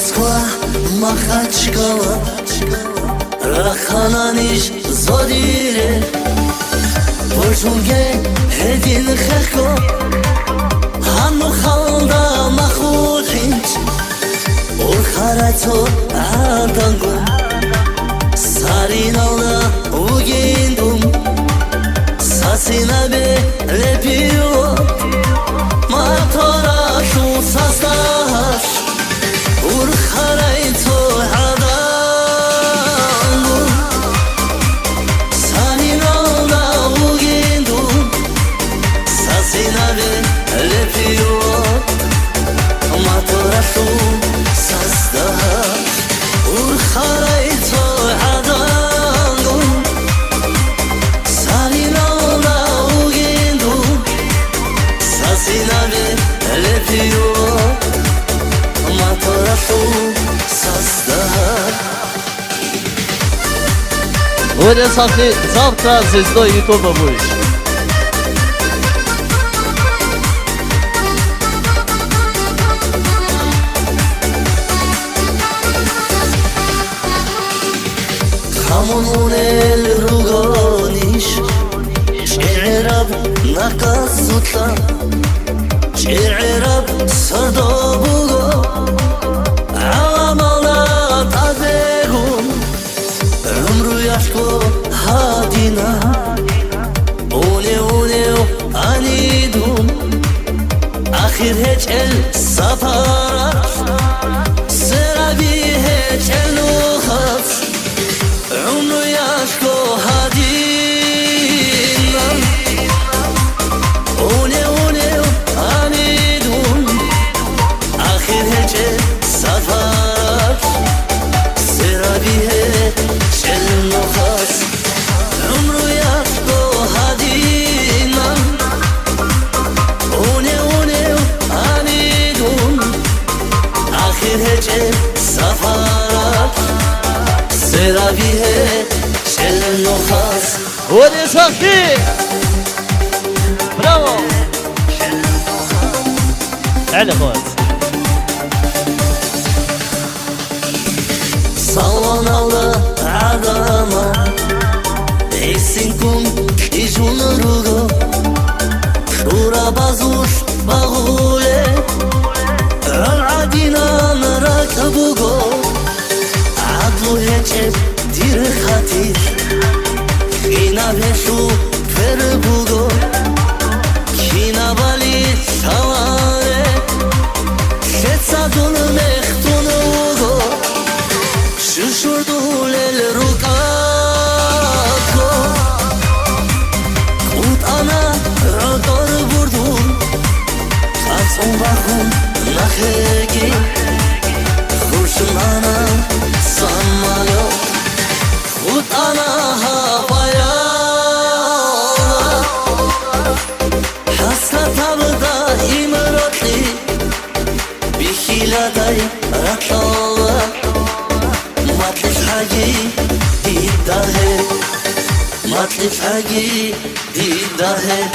Moskva, Makhachkala, Rakhananish Zodire, Borzunge, Hedin Kherko, Hanu Khalda Makhudhinch, Urkharato Adangum, Sarinalda Ugindum, Sasinabe Lepio, Matora Shusastash, Urkharaito Adangum, Sarinalda Ugindum, Sasinabe Lepio, Matora Shusastash, Urkharaito Adangum, Sarinalda Ugindum, Sasinabe Lepio, Matora Shusastash. Оля завтра звездой Ютуба будешь. Hamun el rugonish, She'erab nakasutla, She'erab sardobugo, Alamala tadegum, Umru yashko hadina, Uneu anidum, Akhir hech el safarat, Serabi hech el nukhas, عمرو ياشكو هادينا ونيو عميدون آخر هجة سفرات سرابيه شل نخاس عمرو ياشكو هادينا ونيو عميدون آخر هجة سفرات سرابيه شل نخاس Оля Сахи! Браво! تعال اخوات. Salvan aldı adama Eysinkum ijun rugo Shura bazush bagule Al-adina narakabugo Adlu hecep dir khatir Kina veshu ferbugo Kina bali shavare Shetsadun mechtunugo Shishurdul el rukako Kut ana radar vurdum Tatson bakun nakhegi Khurshun ana samayot Kut ana havaya Hasrat avda imratli Bihiladay ratlala مطلب حاجي دي الدهر